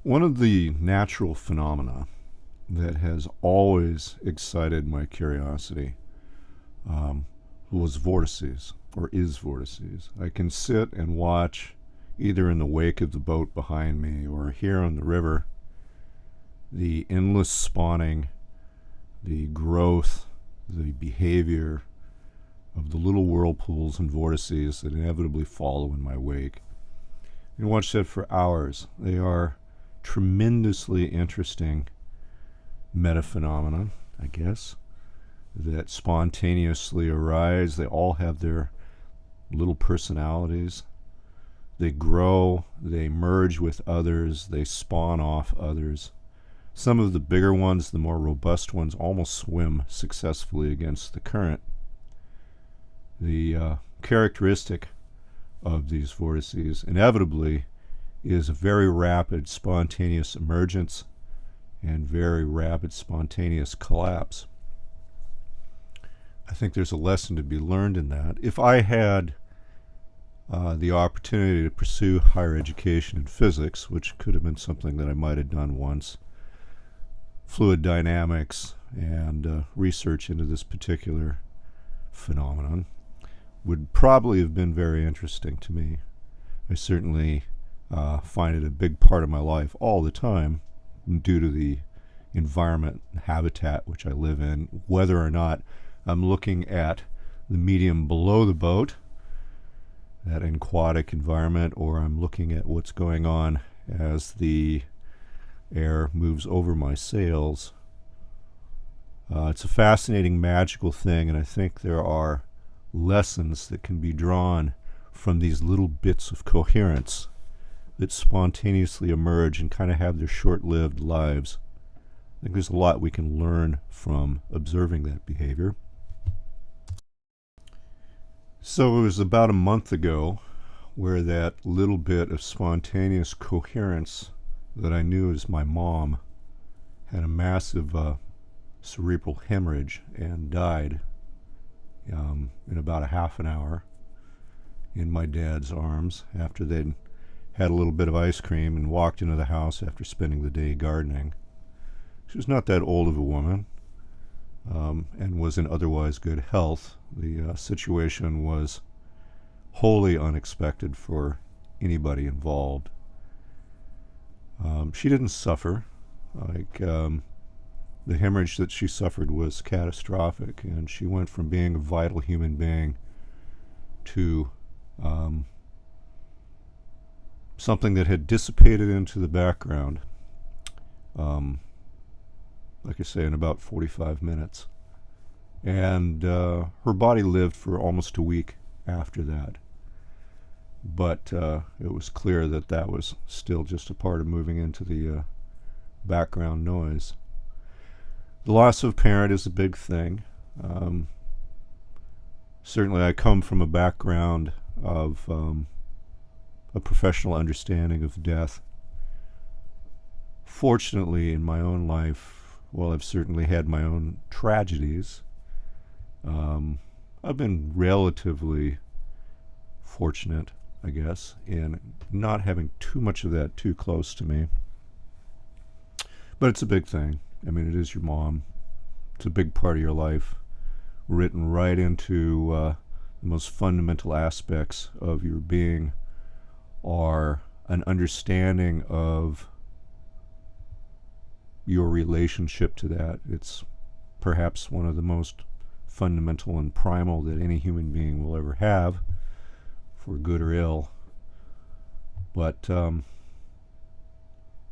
One of the natural phenomena that has always excited my curiosity um, was vortices, or is vortices. I can sit and watch either in the wake of the boat behind me or here on the river the endless spawning, the growth, the behavior of the little whirlpools and vortices that inevitably follow in my wake. And watch that for hours. They are tremendously interesting metaphenomena, I guess, that spontaneously arise. They all have their little personalities. They grow, they merge with others, they spawn off others. Some of the bigger ones, the more robust ones, almost swim successfully against the current. The characteristic of these vortices inevitably is a very rapid spontaneous emergence and very rapid spontaneous collapse. I think there's a lesson to be learned in that. If I had the opportunity to pursue higher education in physics, which could have been something that I might have done once, fluid dynamics and research into this particular phenomenon would probably have been very interesting to me. I certainly find it a big part of my life all the time due to the environment and habitat which I live in, whether or not I'm looking at the medium below the boat, that aquatic environment, or I'm looking at what's going on as the air moves over my sails. It's a fascinating, magical thing, and I think there are lessons that can be drawn from these little bits of coherence that spontaneously emerge and kind of have their short-lived lives. I think there's a lot we can learn from observing that behavior. So it was about a month ago where that little bit of spontaneous coherence that I knew as my mom had a massive cerebral hemorrhage and died in about a half an hour in my dad's arms after they'd had a little bit of ice cream and walked into the house after spending the day gardening. She was not that old of a woman and was in otherwise good health. The situation was wholly unexpected for anybody involved. She didn't suffer. The hemorrhage that she suffered was catastrophic, and she went from being a vital human being to something that had dissipated into the background, like I say, in about 45 minutes. And her body lived for almost a week after that. But it was clear that that was still just a part of moving into the background noise. The loss of a parent is a big thing. Certainly I come from a background of a professional understanding of death. Fortunately, in my own life, while I've certainly had my own tragedies, I've been relatively fortunate, I guess, in not having too much of that too close to me. But it's a big thing. I mean, it is your mom. It's a big part of your life, written right into the most fundamental aspects of your being are an understanding of your relationship to that. It's perhaps one of the most fundamental and primal that any human being will ever have, for good or ill. But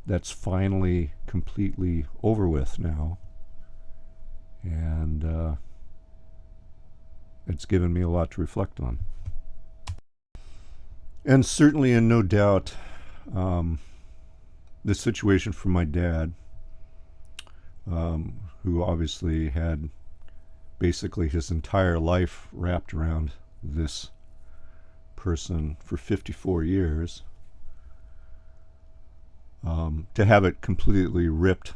that's finally completely over with now. And it's given me a lot to reflect on. And certainly, and no doubt, the situation for my dad, who obviously had basically his entire life wrapped around this person for 54 years, to have it completely ripped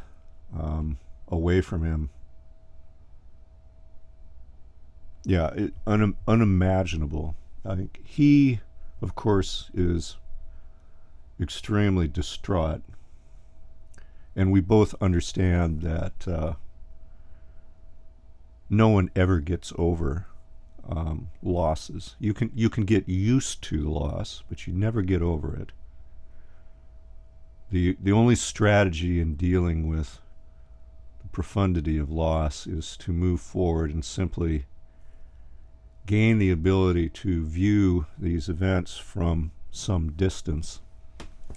away from him. Yeah, unimaginable. I think he, of course, is extremely distraught. And we both understand that no one ever gets over losses. You can get used to loss, but you never get over it. The only strategy in dealing with the profundity of loss is to move forward and simply gain the ability to view these events from some distance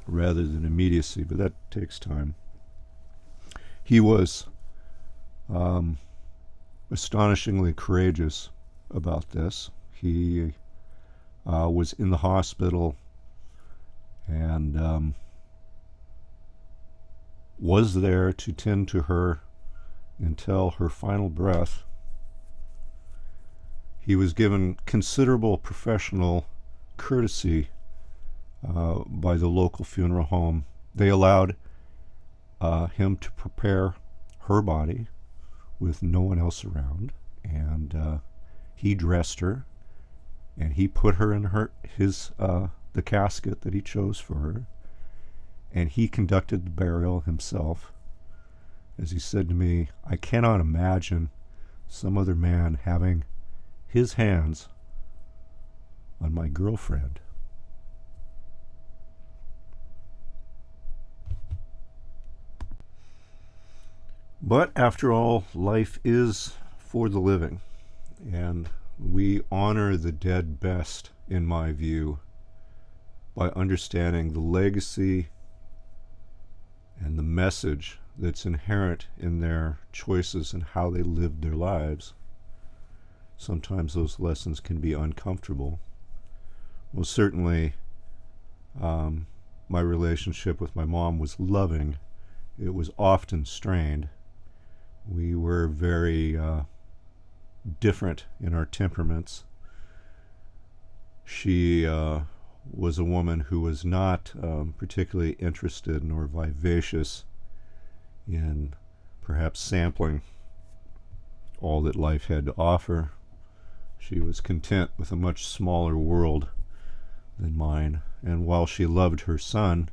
rather than immediacy, but that takes time. He was astonishingly courageous about this. He was in the hospital and was there to tend to her until her final breath. He was given considerable professional courtesy by the local funeral home. They allowed him to prepare her body with no one else around, and he dressed her, and he put her in the casket that he chose for her, and he conducted the burial himself. As he said to me, I cannot imagine some other man having his hands on my girlfriend. But after all, life is for the living, and we honor the dead best, in my view, by understanding the legacy and the message that's inherent in their choices and how they lived their lives. Sometimes those lessons can be uncomfortable. Well, certainly my relationship with my mom was loving. It was often strained. We were very different in our temperaments. She was a woman who was not particularly interested nor vivacious in perhaps sampling all that life had to offer. She was content with a much smaller world than mine, and while she loved her son,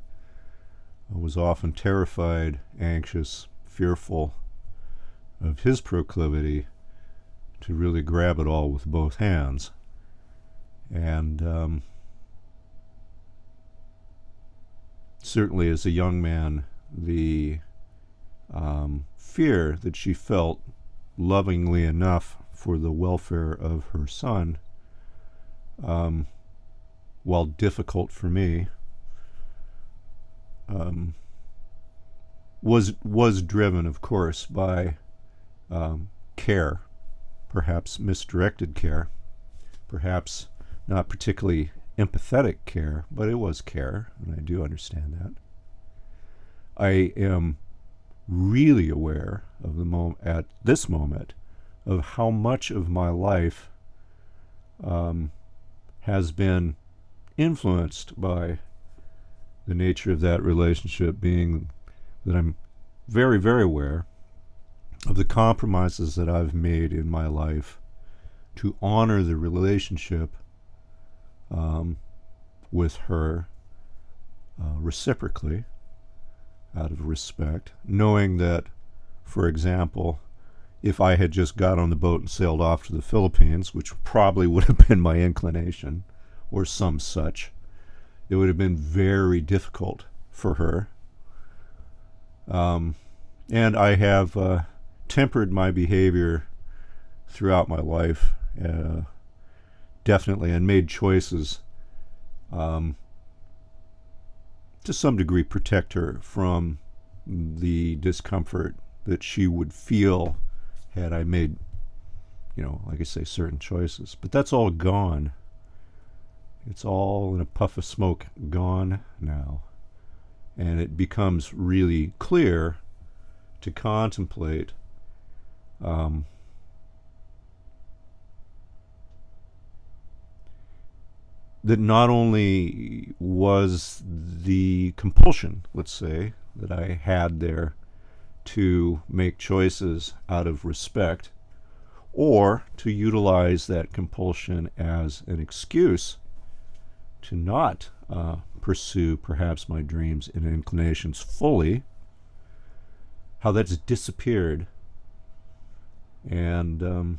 was often terrified, anxious, fearful of his proclivity to really grab it all with both hands. And certainly as a young man, the fear that she felt, lovingly enough, for the welfare of her son, while difficult for me, was driven, of course, by care, perhaps misdirected care, perhaps not particularly empathetic care, but it was care, and I do understand that. I am really aware of at this moment of how much of my life has been influenced by the nature of that relationship, being that I'm very, very aware of the compromises that I've made in my life to honor the relationship with her reciprocally, out of respect, knowing that, for example, if I had just got on the boat and sailed off to the Philippines, which probably would have been my inclination, or some such, it would have been very difficult for her. And I have tempered my behavior throughout my life, definitely, and made choices to some degree protect her from the discomfort that she would feel had I made, like I say, certain choices. But that's all gone. It's all in a puff of smoke gone now. And it becomes really clear to contemplate that not only was the compulsion, let's say, that I had there to make choices out of respect, or to utilize that compulsion as an excuse to not pursue perhaps my dreams and inclinations fully, how that's disappeared. And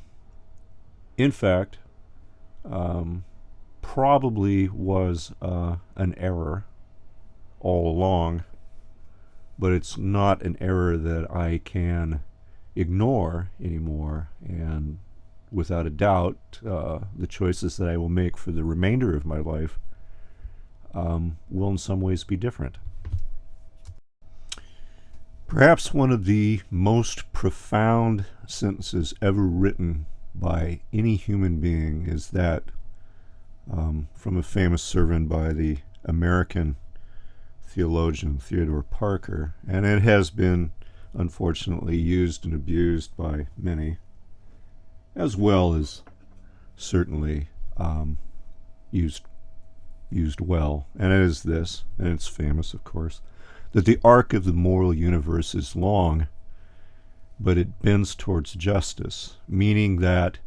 in fact, probably was an error all along, but it's not an error that I can ignore anymore. And without a doubt, the choices that I will make for the remainder of my life will in some ways be different. Perhaps one of the most profound sentences ever written by any human being is that from a famous sermon by the American theologian Theodore Parker, and it has been unfortunately used and abused by many, as well as certainly used well. And it is this, and it's famous, of course, that the arc of the moral universe is long, but it bends towards justice, meaning that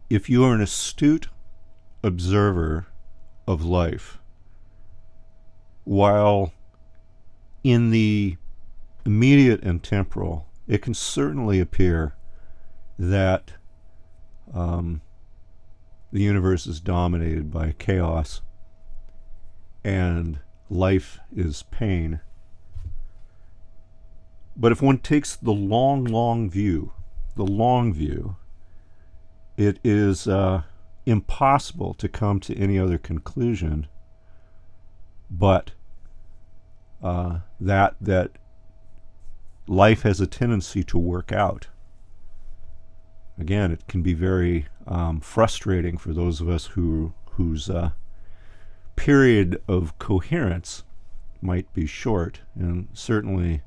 if you are an astute observer of life, while in the immediate and temporal, it can certainly appear that the universe is dominated by chaos and life is pain. But if one takes the long view, it is impossible to come to any other conclusion but that life has a tendency to work out. Again, it can be very frustrating for those of us whose period of coherence might be short, and certainly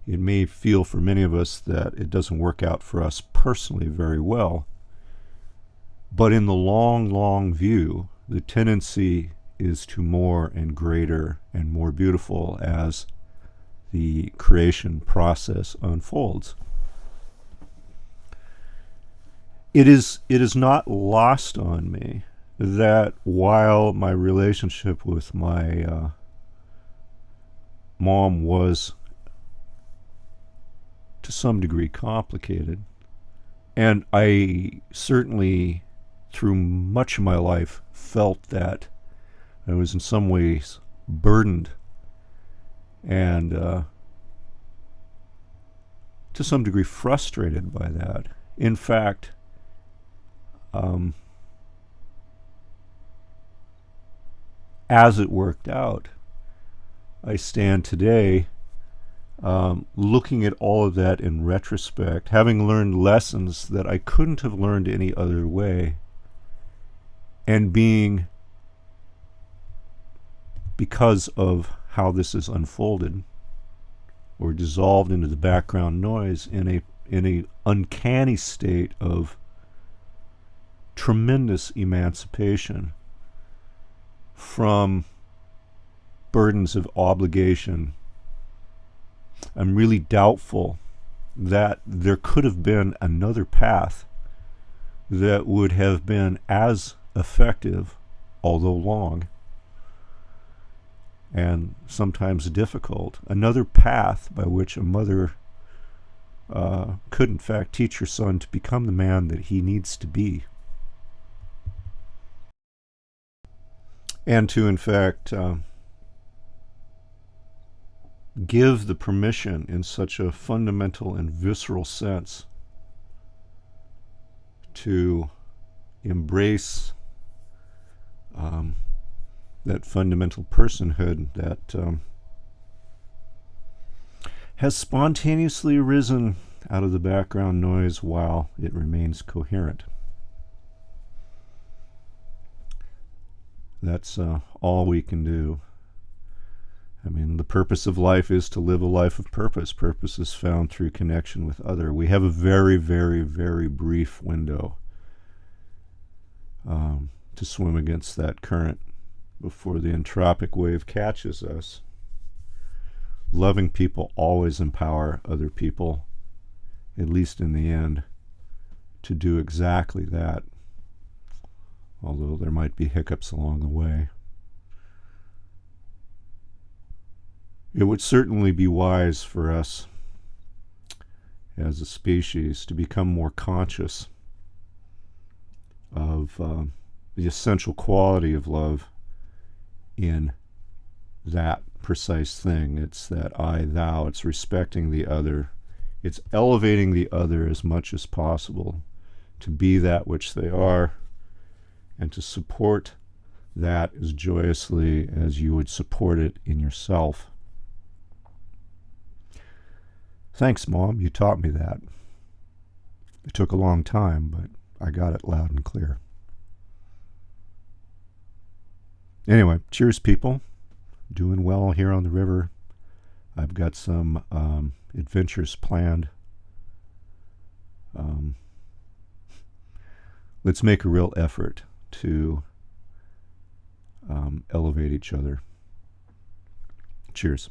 it may feel for many of us that it doesn't work out for us personally very well. But in the long view, the tendency is to more and greater and more beautiful as the creation process unfolds. It is not lost on me that while my relationship with my mom was to some degree complicated, and I certainly through much of my life felt that I was in some ways burdened and to some degree frustrated by that. In fact, as it worked out, I stand today looking at all of that in retrospect, having learned lessons that I couldn't have learned any other way, and being, because of how this is unfolded or dissolved into the background noise, in a uncanny state of tremendous emancipation from burdens of obligation. I'm really doubtful that there could have been another path that would have been as effective, although long and sometimes difficult, another path by which a mother could in fact teach her son to become the man that he needs to be, and to in fact give the permission in such a fundamental and visceral sense to embrace that fundamental personhood that has spontaneously arisen out of the background noise while it remains coherent. That's all we can do. I mean, the purpose of life is to live a life of purpose. Purpose is found through connection with other. We have a very, very, very brief window to swim against that current before the entropic wave catches us. Loving people always empower other people, at least in the end, to do exactly that, although there might be hiccups along the way. It would certainly be wise for us as a species to become more conscious of the essential quality of love in that precise thing. It's that I, thou. It's respecting the other. It's elevating the other as much as possible to be that which they are and to support that as joyously as you would support it in yourself. Thanks, Mom. You taught me that. It took a long time, but I got it loud and clear. Anyway, cheers, people. Doing well here on the river. I've got some adventures planned. Let's make a real effort to elevate each other. Cheers.